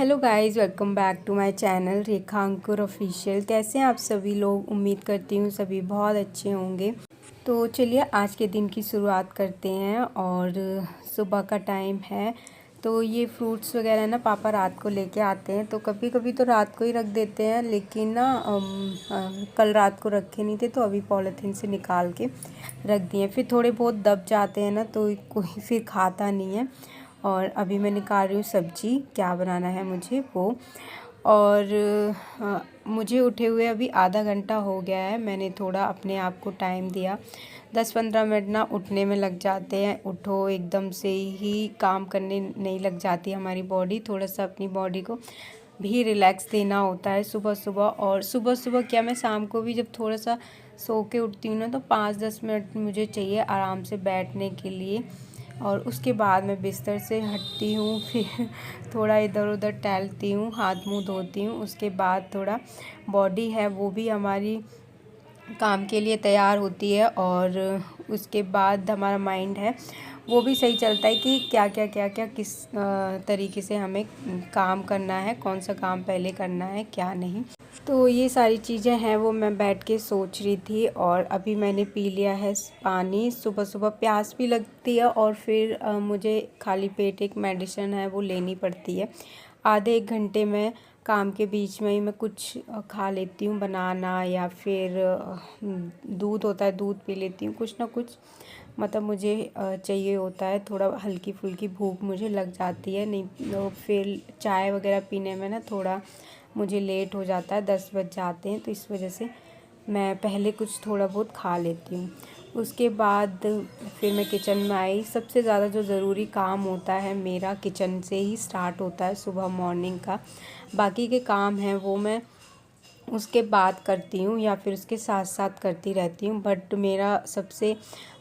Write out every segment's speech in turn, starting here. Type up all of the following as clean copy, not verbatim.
Hello guys, welcome back to my channel Rekha Ankur official. कैसे हैं आप सभी लोग? उम्मीद करती हूँ सभी बहुत अच्छे होंगे। तो चलिए आज के दिन की शुरुआत करते हैं। और सुबह का टाइम है तो ये फ्रूट्स वगैरह ना पापा रात को लेके आते हैं, तो कभी कभी तो रात को ही रख देते हैं, लेकिन ना कल रात को रखे नहीं थे तो अभी पॉलीथीन से निकाल के रख दिए। फिर थोड़े बहुत दब जाते हैं ना तो कोई फिर खाता नहीं है। और अभी मैं निकाल रही हूँ सब्जी, क्या बनाना है मुझे वो। और मुझे उठे हुए अभी आधा घंटा हो गया है। मैंने थोड़ा अपने आप को टाइम दिया, 10-15 मिनट ना उठने में लग जाते हैं। उठो एकदम से ही काम करने नहीं लग जाती हमारी बॉडी, थोड़ा सा अपनी बॉडी को भी रिलैक्स देना होता है सुबह सुबह। और सुबह सुबह क्या, मैं शाम को भी जब थोड़ा सा सो के उठती हूँ ना तो 5-10 मिनट मुझे चाहिए आराम से बैठने के लिए। और उसके बाद मैं बिस्तर से हटती हूँ, फिर थोड़ा इधर उधर टहलती हूँ, हाथ मुंह धोती हूँ। उसके बाद थोड़ा बॉडी है वो भी हमारी काम के लिए तैयार होती है। और उसके बाद हमारा माइंड है वो भी सही चलता है कि क्या किस तरीके से हमें काम करना है, कौन सा काम पहले करना है क्या नहीं। तो ये सारी चीज़ें हैं वो मैं बैठ के सोच रही थी। और अभी मैंने पी लिया है पानी। सुबह सुबह प्यास भी लगती है और फिर मुझे खाली पेट एक मेडिसिन है वो लेनी पड़ती है। आधे एक घंटे में काम के बीच में ही मैं कुछ खा लेती हूँ, बनाना या फिर दूध होता है दूध पी लेती हूँ। कुछ ना कुछ मतलब मुझे चाहिए होता है, थोड़ा हल्की फुल्की भूख मुझे लग जाती है। नहीं तो फिर चाय वगैरह पीने में ना थोड़ा मुझे लेट हो जाता है, 10 बज जाते हैं, तो इस वजह से मैं पहले कुछ थोड़ा बहुत खा लेती हूँ। उसके बाद फिर मैं किचन में आई। सबसे ज़्यादा जो ज़रूरी काम होता है मेरा किचन से ही स्टार्ट होता है सुबह मॉर्निंग का। बाकी के काम हैं वो मैं उसके बाद करती हूँ या फिर उसके साथ साथ करती रहती हूँ। बट मेरा सबसे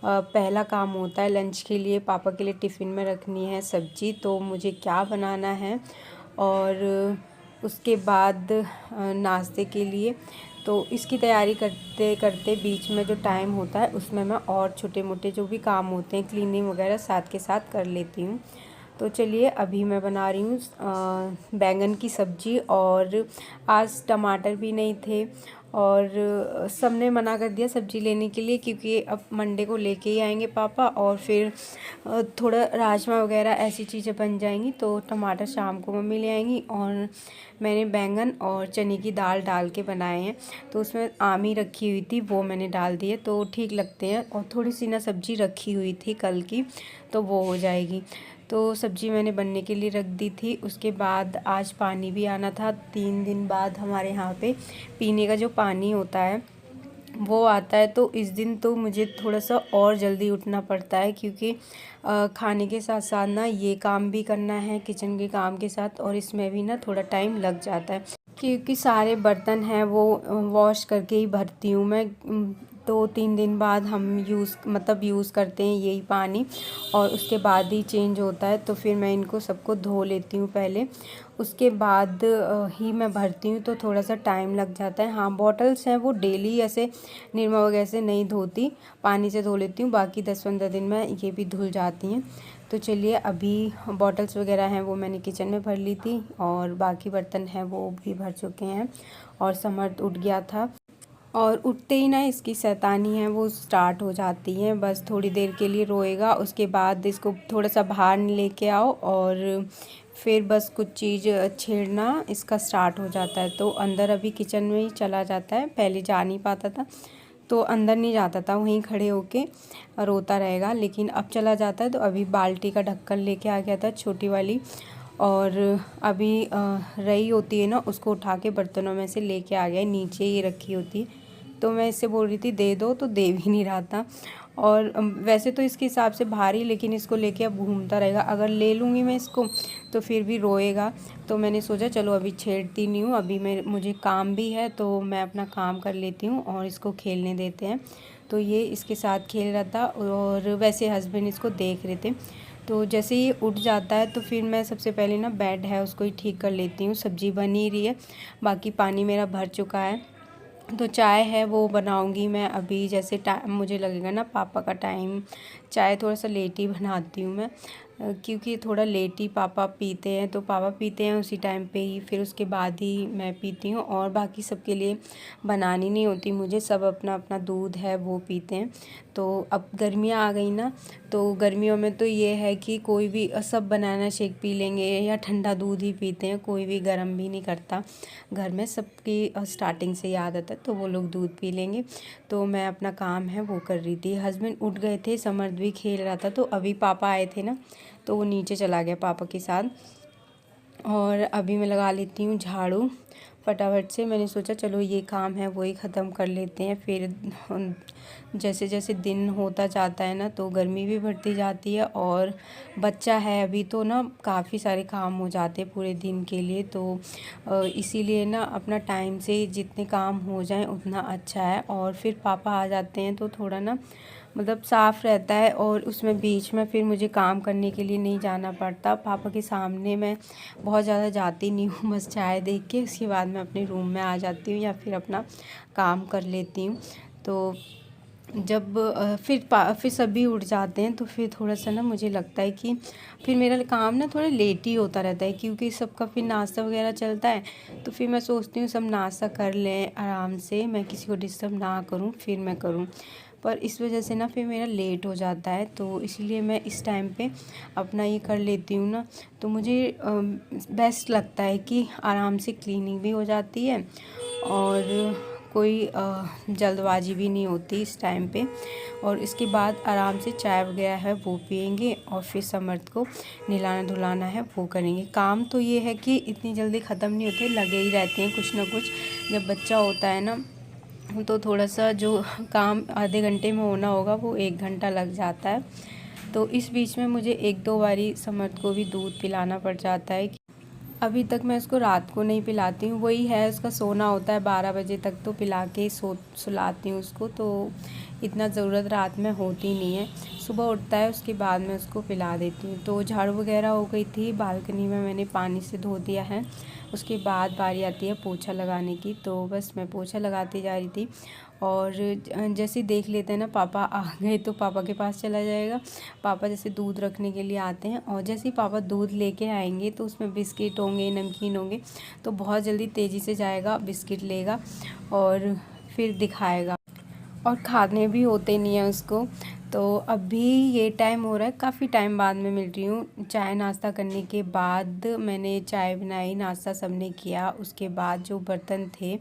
पहला काम होता है लंच के लिए, पापा के लिए टिफ़िन में रखनी है सब्ज़ी, तो मुझे क्या बनाना है। और उसके बाद नाश्ते के लिए, तो इसकी तैयारी करते करते बीच में जो टाइम होता है उसमें मैं और छोटे मोटे जो भी काम होते हैं क्लीनिंग वगैरह साथ के साथ कर लेती हूँ। तो चलिए अभी मैं बना रही हूँ बैंगन की सब्ज़ी। और आज टमाटर भी नहीं थे और सबने मना कर दिया सब्ज़ी लेने के लिए, क्योंकि अब मंडे को लेके ही आएंगे पापा और फिर थोड़ा राजमा वगैरह ऐसी चीज़ें बन जाएंगी। तो टमाटर शाम को मम्मी ले आएंगी। और मैंने बैंगन और चने की दाल डाल के बनाए हैं, तो उसमें आमी रखी हुई थी वो मैंने डाल दी है तो ठीक लगते हैं। और थोड़ी सी ना सब्ज़ी रखी हुई थी कल की, तो वो हो जाएगी। तो सब्ज़ी मैंने बनने के लिए रख दी थी। उसके बाद आज पानी भी आना था। 3 दिन बाद हमारे यहाँ पे पीने का जो पानी होता है वो आता है, तो इस दिन तो मुझे थोड़ा सा और जल्दी उठना पड़ता है, क्योंकि खाने के साथ साथ ना ये काम भी करना है किचन के काम के साथ, और इसमें भी ना थोड़ा टाइम लग जाता है, क्योंकि सारे बर्तन हैं वो वॉश करके ही भरती हूँ मैं। 2-3 दिन बाद हम यूज़ करते हैं यही पानी, और उसके बाद ही चेंज होता है। तो फिर मैं इनको सबको धो लेती हूँ पहले, उसके बाद ही मैं भरती हूँ, तो थोड़ा सा टाइम लग जाता है। हाँ, बॉटल्स हैं वो डेली ऐसे निरमा वगैरह से नहीं धोती, पानी से धो लेती हूँ, बाकी 10-15 दिन में ये भी धुल जाती हैं। तो चलिए अभी बॉटल्स वगैरह हैं वो मैंने किचन में भर ली थी, और बाकी बर्तन हैं वो भी भर चुके हैं। और समर्थ उठ गया था, और उठते ही ना इसकी शैतानी है वो स्टार्ट हो जाती है। बस थोड़ी देर के लिए रोएगा, उसके बाद इसको थोड़ा सा बाहर लेके आओ और फिर बस कुछ चीज़ छेड़ना इसका स्टार्ट हो जाता है। तो अंदर अभी किचन में ही चला जाता है, पहले जा नहीं पाता था तो अंदर नहीं जाता था, वहीं खड़े होके रोता रहेगा, लेकिन अब चला जाता है। तो अभी बाल्टी का ढक्कन लेके आ गया था छोटी वाली, और अभी रही होती है ना उसको उठा के बर्तनों में से लेके आ गया, नीचे ही रखी होती है। तो मैं इससे बोल रही थी दे दो, तो दे भी नहीं रहा था। और वैसे तो इसके हिसाब से भारी, लेकिन इसको लेके अब घूमता रहेगा। अगर ले लूँगी मैं इसको तो फिर भी रोएगा। तो मैंने सोचा चलो अभी छेड़ती नहीं हूँ, अभी मुझे काम भी है तो मैं अपना काम कर लेती हूँ और इसको खेलने देते हैं। तो ये इसके साथ खेल रहा था, और वैसे हस्बैंड इसको देख रहे थे। तो जैसे ही उठ जाता है तो फिर मैं सबसे पहले ना बेड है उसको ही ठीक कर लेती हूँ। सब्ज़ी बन ही रही है, बाकी पानी मेरा भर चुका है। तो चाय है वो बनाऊंगी मैं अभी, जैसे टाइम मुझे लगेगा ना पापा का टाइम, चाय थोड़ा सा लेट ही बनाती हूँ मैं, क्योंकि थोड़ा लेट ही पापा पीते हैं, तो पापा पीते हैं उसी टाइम पे ही, फिर उसके बाद ही मैं पीती हूँ। और बाकी सबके लिए बनानी नहीं होती मुझे, सब अपना अपना दूध है वो पीते हैं। तो अब गर्मियाँ आ गई ना, तो गर्मियों में तो ये है कि कोई भी सब बनाना शेक पी लेंगे या ठंडा दूध ही पीते हैं, कोई भी गर्म भी नहीं करता। घर में सबकी स्टार्टिंग से ही आदत है, तो वो लोग दूध पी लेंगे। तो मैं अपना काम है वो कर रही थी। हस्बैंड उठ गए थे, समर्थ भी खेल रहा था, तो अभी पापा आए थे ना, तो वो नीचे चला गया पापा के साथ। और अभी मैं लगा लेती हूँ झाड़ू फटाफट से। मैंने सोचा चलो ये काम है वही ख़त्म कर लेते हैं, फिर जैसे जैसे दिन होता जाता है ना, तो गर्मी भी बढ़ती जाती है। और बच्चा है अभी, तो ना काफ़ी सारे काम हो जाते हैं पूरे दिन के लिए। तो इसीलिए ना अपना टाइम से जितने काम हो जाएं उतना अच्छा है। और फिर पापा आ जाते हैं तो थोड़ा ना मतलब साफ़ रहता है, और उसमें बीच में फिर मुझे काम करने के लिए नहीं जाना पड़ता। पापा के सामने मैं बहुत ज़्यादा जाती नहीं हूँ, बस चाय देख के उसके बाद मैं अपने रूम में आ जाती हूँ या फिर अपना काम कर लेती हूँ। तो जब फिर सभी उठ जाते हैं, तो फिर थोड़ा सा ना मुझे लगता है कि फिर मेरा काम ना थोड़ा लेट ही होता रहता है, क्योंकि सबका फिर नाश्ता वगैरह चलता है। तो फिर मैं सोचती हूँ सब नाश्ता कर लें आराम से, मैं किसी को डिस्टर्ब ना करूँ, फिर मैं करूँ। पर इस वजह से ना फिर मेरा लेट हो जाता है, तो इसलिए मैं इस टाइम पे अपना ये कर लेती हूँ ना। तो मुझे बेस्ट लगता है कि आराम से क्लीनिंग भी हो जाती है और कोई जल्दबाजी भी नहीं होती इस टाइम पे। और इसके बाद आराम से चाय वगैरह है वो पियेंगे, और फिर समर्थ को नहलाना धुलाना है वो करेंगे। काम तो ये है कि इतनी जल्दी ख़त्म नहीं होते, लगे ही रहते हैं कुछ ना कुछ। जब बच्चा होता है ना, तो थोड़ा सा जो काम आधे घंटे में होना होगा वो 1 घंटा लग जाता है। तो इस बीच में मुझे 1-2 बारी समर्थ को भी दूध पिलाना पड़ जाता है। अभी तक मैं उसको रात को नहीं पिलाती हूँ, वही है उसका सोना होता है 12 बजे तक, तो पिला के सुलाती हूँ उसको। तो इतना ज़रूरत रात में होती नहीं है, सुबह उठता है उसके बाद मैं उसको पिला देती हूँ। तो झाड़ू वगैरह हो गई थी, बालकनी में मैंने पानी से धो दिया है। उसके बाद बारी आती है पोछा लगाने की, तो बस मैं पोछा लगाती जा रही थी। और जैसे ही देख लेते हैं ना पापा आ गए, तो पापा के पास चला जाएगा। पापा जैसे दूध रखने के लिए आते हैं, और जैसे ही पापा दूध लेके आएंगे तो उसमें बिस्किट होंगे, नमकीन होंगे, तो बहुत जल्दी तेज़ी से जाएगा, बिस्किट लेगा और फिर दिखाएगा। और खाने भी होते नहीं हैं उसको। तो अभी ये टाइम हो रहा है, काफ़ी टाइम बाद में मिल रही हूँ। चाय नाश्ता करने के बाद मैंने चाय बनाई, नाश्ता सबने किया। उसके बाद जो बर्तन थे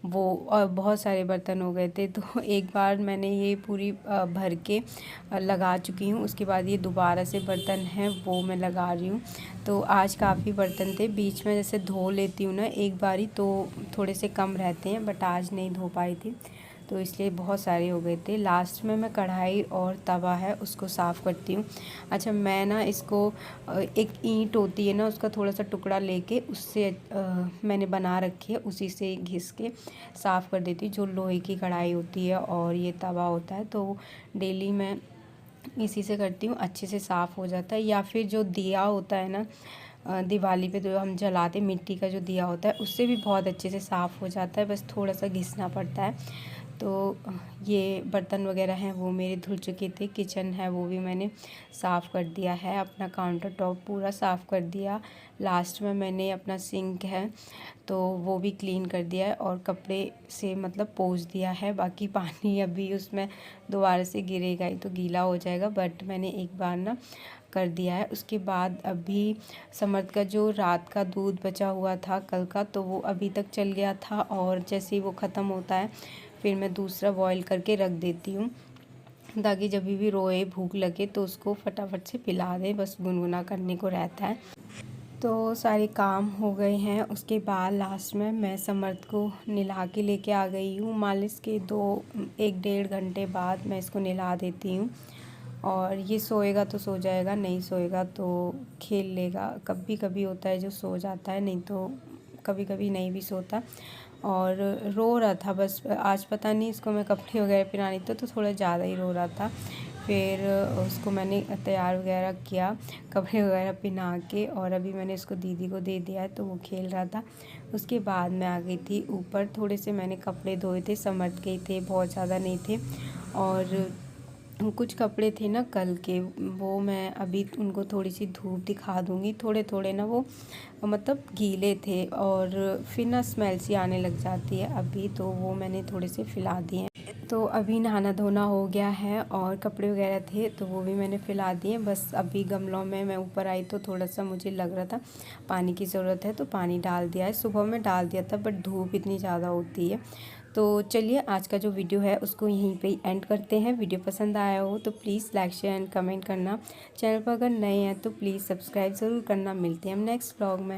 वो, और बहुत सारे बर्तन हो गए थे, तो एक बार मैंने ये पूरी भर के लगा चुकी हूँ। उसके बाद ये दोबारा से बर्तन हैं वो मैं लगा रही हूँ। तो आज काफ़ी बर्तन थे, बीच में जैसे धो लेती हूँ ना एक बारी, तो थोड़े से कम रहते हैं, बट आज नहीं धो पाई थी, तो इसलिए बहुत सारे हो गए थे। लास्ट में मैं कढ़ाई और तवा है उसको साफ़ करती हूँ। अच्छा, मैं ना इसको एक ईंट होती है ना, उसका थोड़ा सा टुकड़ा लेके उससे मैंने बना रखी है, उसी से घिस के साफ़ कर देती हूँ। जो लोहे की कढ़ाई होती है और ये तवा होता है, तो डेली मैं इसी से करती हूँ, अच्छे से साफ़ हो जाता है। या फिर जो दिया होता है ना, दिवाली पे जो हम जलाते, मिट्टी का जो दिया होता है, उससे भी बहुत अच्छे से साफ़ हो जाता है, बस थोड़ा सा घिसना पड़ता है। तो ये बर्तन वगैरह हैं वो मेरे धुल चुके थे। किचन है वो भी मैंने साफ़ कर दिया है, अपना काउंटर टॉप पूरा साफ़ कर दिया। लास्ट में मैंने अपना सिंक है तो वो भी क्लीन कर दिया है, और कपड़े से मतलब पोंछ दिया है। बाकी पानी अभी उसमें दोबारा से गिरेगा ही, तो गीला हो जाएगा, बट मैंने एक बार ना कर दिया है। उसके बाद अभी समर्थ का जो रात का दूध बचा हुआ था कल का, तो वो अभी तक चल गया था, और जैसे ही वो ख़त्म होता है फिर मैं दूसरा बॉईल करके रख देती हूँ, ताकि जब भी रोए, भूख लगे, तो उसको फटाफट से पिला दे, बस गुनगुना करने को रहता है। तो सारे काम हो गए हैं। उसके बाद लास्ट में मैं समर्थ को नहला के लेके आ गई हूँ। मालिश के 1-1.5 घंटे बाद मैं इसको नहला देती हूँ, और ये सोएगा तो सो जाएगा, नहीं सोएगा तो खेल लेगा। कभी कभी होता है जो सो जाता है, नहीं तो कभी कभी नहीं भी सोता। और रो रहा था बस, आज पता नहीं इसको मैं कपड़े वगैरह पहनानी तो थोड़ा ज़्यादा ही रो रहा था। फिर उसको मैंने तैयार वगैरह किया, कपड़े वगैरह पहना के, और अभी मैंने इसको दीदी को दे दिया है, तो वो खेल रहा था। उसके बाद मैं आ गई थी ऊपर, थोड़े से मैंने कपड़े धोए थे, समर्थ के थे, बहुत ज़्यादा नहीं थे। और कुछ कपड़े थे ना कल के, वो मैं अभी उनको थोड़ी सी धूप दिखा दूँगी। थोड़े थोड़े ना वो मतलब गीले थे और फिर ना स्मेल सी आने लग जाती है अभी, तो वो मैंने थोड़े से फैला दिए हैं। तो अभी नहाना धोना हो गया है और कपड़े वगैरह थे तो वो भी मैंने फैला दिए। बस अभी गमलों में मैं ऊपर आई तो थोड़ा सा मुझे लग रहा था पानी की ज़रूरत है, तो पानी डाल दिया है। सुबह में डाल दिया था बट धूप इतनी ज़्यादा होती है। तो चलिए आज का जो वीडियो है उसको यहीं पे ही एंड करते हैं। वीडियो पसंद आया हो तो please like share and comment करना। चैनल पर अगर नए हैं तो प्लीज़ सब्सक्राइब ज़रूर करना। मिलते हैं हम नेक्स्ट व्लॉग में।